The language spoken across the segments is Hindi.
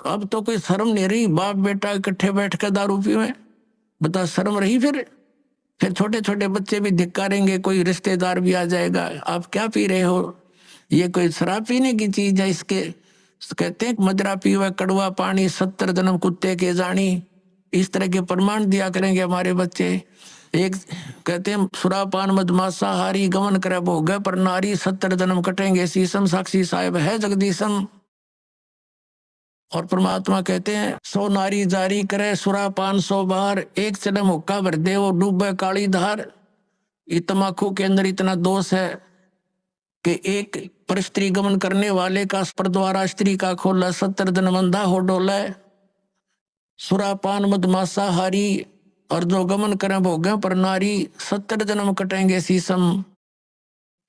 अब तो कोई शर्म नहीं रही, बाप बेटा इकट्ठे बैठ कर दारू पीवे, बता शर्म रही? फिर छोटे छोटे बच्चे भी धिक्कारेंगे, कोई रिश्तेदार भी आ जाएगा, आप क्या पी रहे हो, ये कोई शराब पीने की चीज है? इसके कहते हैं मदरा पीवे कड़वा पानी, 70 जन्म कुत्ते के जानी। इस तरह के प्रमाण दिया करेंगे हमारे बच्चे। एक कहते हैं सुरापान मदमासा हारी, गमन करे भोग पर नारी, 70 जन्म कटेंगे शीशम, साक्षी साहेब है जगदीशम। और परमात्मा कहते हैं 100 नारी जारी करे सुरापान 100 बार, एक जन्म हुक्का भर दे वो डूबे काली धार। ये तमाकू के अंदर इतना दोष है कि एक पर स्त्री गमन करने वाले का पर द्वारा स्त्री का खोला, 70 जन्म अंधा हो डोला। सुरापान मदमासा हारी, और जो गमन करें भोगे पर नारी, 70 जन्म कटेंगे शीशम,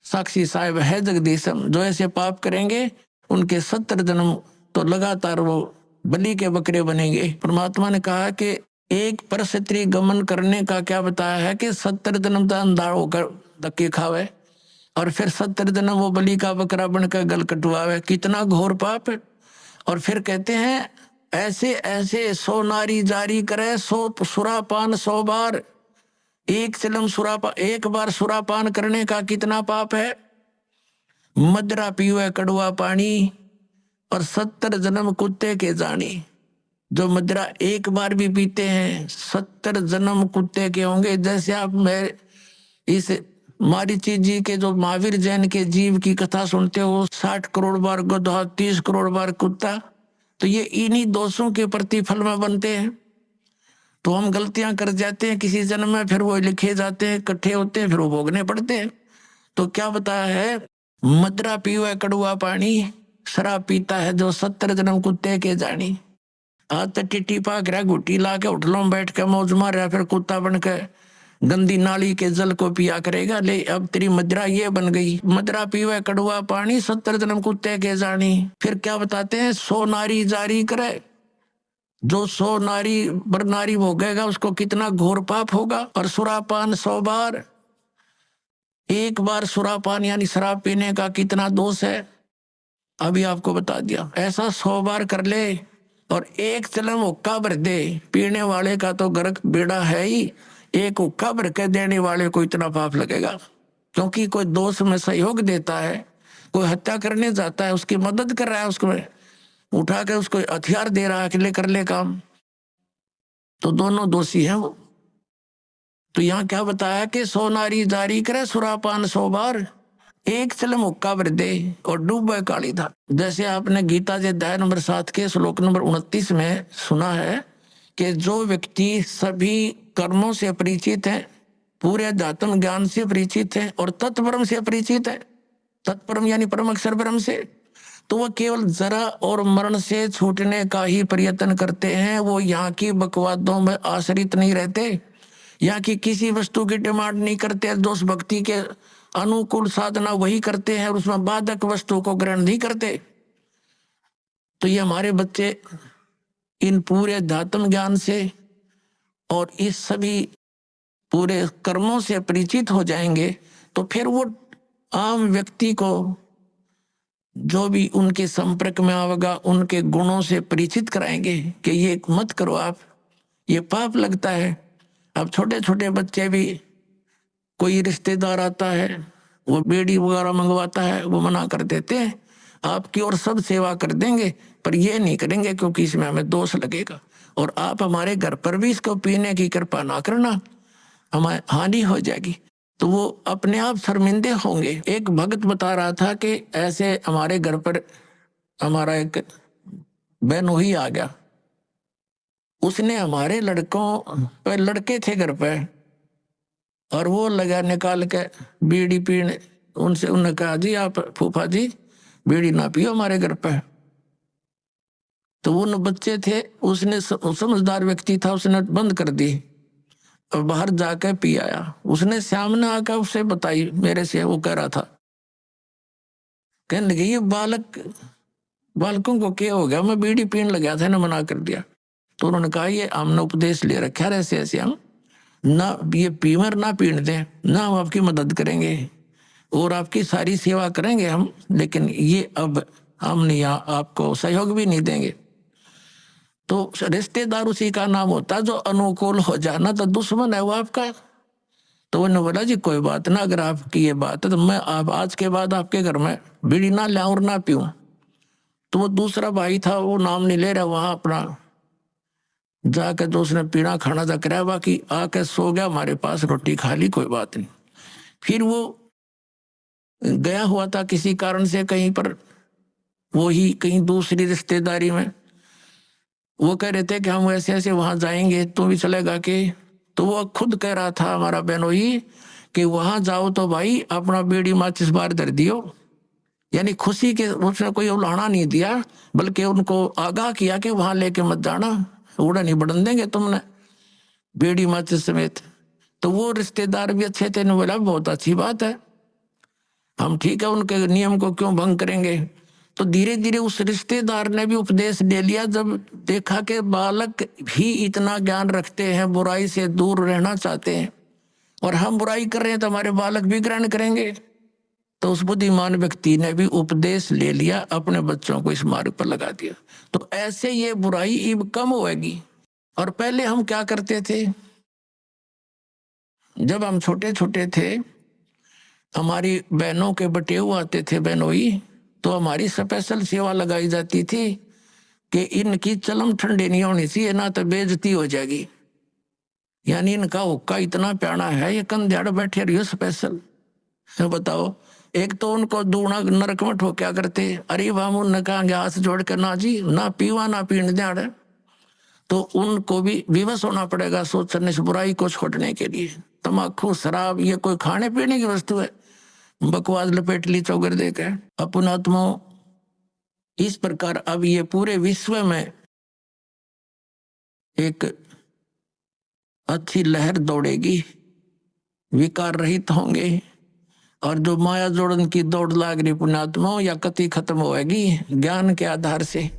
साक्षी साहेब है जगदीशम। जो ऐसे पाप करेंगे उनके 70 जन्म तो लगातार वो बलि के बकरे बनेंगे। परमात्मा ने कहा कि एक पर स्त्री गमन करने का क्या बताया है कि 70 जन्म तो अंधा होकर धक्के खावे, और फिर 70 जन्म वो बलि का बकरा बनकर गल कटवावे। कितना घोर पाप है। और फिर कहते हैं ऐसे ऐसे 100 नारी जारी करे 100 सुरापान 100 बार, एक चिलम सुरापान, एक बार सुरापान करने का कितना पाप है। मदरा पीवे कड़वा पानी, और 70 जन्म कुत्ते के जानी। जो मदरा एक बार भी पीते हैं 70 जन्म कुत्ते के होंगे। जैसे आप मैं इस मारीची जी के जो महावीर जैन के जीव की कथा सुनते हो, 60 करोड़ बार गधा, 30 करोड़ बार कुत्ता, तो ये इन्हीं दोषों के प्रतिफल में बनते हैं। तो हम गलतियां कर जाते हैं किसी जन्म में, फिर वो लिखे जाते हैं, इकट्ठे होते हैं, फिर वो भोगने पड़ते हैं। तो क्या बताया है, मदरा पीवे कड़वा पानी, शराब पीता है जो 70 जन्म कुत्ते के जानी। आज तो टिट्टी पाक रहा, घुट्टी ला के होटलों में बैठ के मौज मार रहा, फिर कुत्ता बन के गंदी नाली के जल को पिया करेगा। ले अब तेरी मदरा ये बन गई, मदरा पीवे कड़वा पानी, 70 जन्म कुत्ते के जानी। फिर क्या बताते हैं, 100 नारी जारी करे, जो 100 नारी पर नारी भोगेगा उसको कितना घोर पाप होगा। और सुरापान 100 बार, एक बार सुरापान यानी शराब पीने का कितना दोष है, अभी आपको बता दिया। ऐसा 100 बार कर ले और एक चलम हुक्का भर दे, पीने वाले का तो गर्क बेड़ा है ही, एक हुक्का भर के देने वाले को इतना पाप लगेगा। क्योंकि कोई दोष में सहयोग देता है, कोई हत्या करने जाता है, उसकी मदद कर रहा है, उसको उठा के उसको हथियार दे रहा है कि ले कर ले काम, तो दोनों दोषी हैं वो। तो यहाँ क्या बताया कि 100 नारी जारी करे सुरापान 100 बार, एक चलम हुक्का भर दे और डूबे काली धार। जैसे आपने गीता जी अध्याय नंबर 7 के श्लोक नंबर 29 में सुना है कि जो व्यक्ति सभी कर्मों से परिचित है, पूरे अध्यात्म ज्ञान से परिचित है और तत्परम से परिचित है, तत्परम यानी परम अक्षर ब्रह्म से, तो वह केवल जरा और मरण से छूटने का ही प्रयत्न करते हैं। वो यहाँ की बकवादों में आश्रित नहीं रहते, यहाँ की किसी वस्तु की डिमांड नहीं करते, दोष भक्ति के अनुकूल साधना वही करते हैं और उसमें बाधक वस्तु को ग्रहण नहीं करते। तो ये हमारे बच्चे इन पूरे अध्यात्म ज्ञान से और इस सभी पूरे कर्मों से परिचित हो जाएंगे, तो फिर वो आम व्यक्ति को जो भी उनके संपर्क में आवेगा उनके गुणों से परिचित कराएंगे कि ये मत करो आप, ये पाप लगता है। अब छोटे छोटे बच्चे भी, कोई रिश्तेदार आता है वो बेड़ी वगैरह मंगवाता है, वो मना कर देते हैं, आपकी और सब सेवा कर देंगे पर ये नहीं करेंगे क्योंकि इसमें हमें दोष लगेगा, और आप हमारे घर पर भी इसको पीने की कृपा ना करना, हमारी हानि हो जाएगी। तो वो अपने आप शर्मिंदे होंगे। एक भक्त बता रहा था कि ऐसे हमारे घर पर हमारा एक बहनोई आ गया, उसने हमारे लड़कों लड़के थे घर पे, और वो लगा निकाल के बीड़ी पीने, उनसे उन्होंने कहा जी आप फूफा जी बीड़ी ना पियो हमारे घर पे। तो वो न बच्चे थे, उसने समझदार व्यक्ति था, उसने बंद कर दी और बाहर जाकर पी आया। उसने सामने आकर उसे बताई मेरे से, वो कह रहा था, कहने लगे ये बालकों को क्या हो गया, मैं बीड़ी पीने लगा था ना मना कर दिया। तो उन्होंने कहा ये हमने उपदेश ले रखा है ऐसे ऐसे, हम ना ये पीमर ना पीने दें, ना हम आपकी मदद करेंगे और आपकी सारी सेवा करेंगे हम, लेकिन ये अब हम नहीं आपको सहयोग भी नहीं देंगे। तो रिश्तेदार उसी का नाम होता जो अनुकूल हो जाना तो दुश्मन है वो आपका। तो उन्होंने बोला जी कोई बात ना, अगर आपकी ये बात है तो मैं आप आज के बाद आपके घर में बीड़ी ना लाऊं और ना पीऊं। तो वो दूसरा भाई था, वो नाम नहीं ले रहा, वहां अपना जाके तो उसने पीना खाना था कराया, बाकी आके सो गया हमारे पास, रोटी खा ली, कोई बात नहीं। फिर वो गया हुआ था किसी कारण से कहीं पर, वो ही कहीं दूसरी रिश्तेदारी में। वो कह रहे थे कि हम ऐसे ऐसे वहां जाएंगे, तू भी चलेगा कि? तो वो खुद कह रहा था हमारा बहनोई कि वहां जाओ तो भाई अपना बीड़ी माचिस बाहर धर दियो, यानी खुशी के उसने कोई उलाहना नहीं दिया, बल्कि उनको आगाह किया कि वहां लेके मत जाना, उड़ा नहीं बढ़न देंगे तुमने बीड़ी माचिस समेत। तो वो रिश्तेदार भी अच्छे थे, ने बोला बहुत अच्छी बात है, हम ठीक है, उनके नियम को क्यों भंग करेंगे। तो धीरे धीरे उस रिश्तेदार ने भी उपदेश ले लिया, जब देखा कि बालक भी इतना ज्ञान रखते हैं, बुराई से दूर रहना चाहते हैं, और हम बुराई कर रहे हैं तो हमारे बालक भी ग्रहण करेंगे। तो उस बुद्धिमान व्यक्ति ने भी उपदेश ले लिया, अपने बच्चों को इस मार्ग पर लगा दिया। तो ऐसे ये बुराई अब कम होगी। और पहले हम क्या करते थे, जब हम छोटे छोटे थे, हमारी बहनों के बटेऊ आते थे बहनोई, तो हमारी स्पेशल सेवा लगाई जाती थी कि इनकी चलम ठंडे नहीं होनी चाहिए, ना तो बेइज्जती हो जाएगी, यानी इनका हुक्का इतना प्यारा है, ये कंध्याड़ बैठे रहियो स्पेशल। बताओ, एक तो उनको दूना नरक में ठोक्या करते, अरे हम उनने कहा हाथ जोड़ कर ना जी, ना पीवा ना पीने दिहाड़। तो उनको भी विवश होना पड़ेगा सोचने इस बुराई को छोड़ने के लिए। तम्बाकू शराब ये कोई खाने पीने की वस्तु है, बकवास लपेट ली चौगर देकर अपन आत्मा। इस प्रकार अब ये पूरे विश्व में एक अच्छी लहर दौड़ेगी, विकार रहित होंगे, और जो माया जोड़न की दौड़ लाग रही पुण्यात्मा या कति खत्म होएगी ज्ञान के आधार से।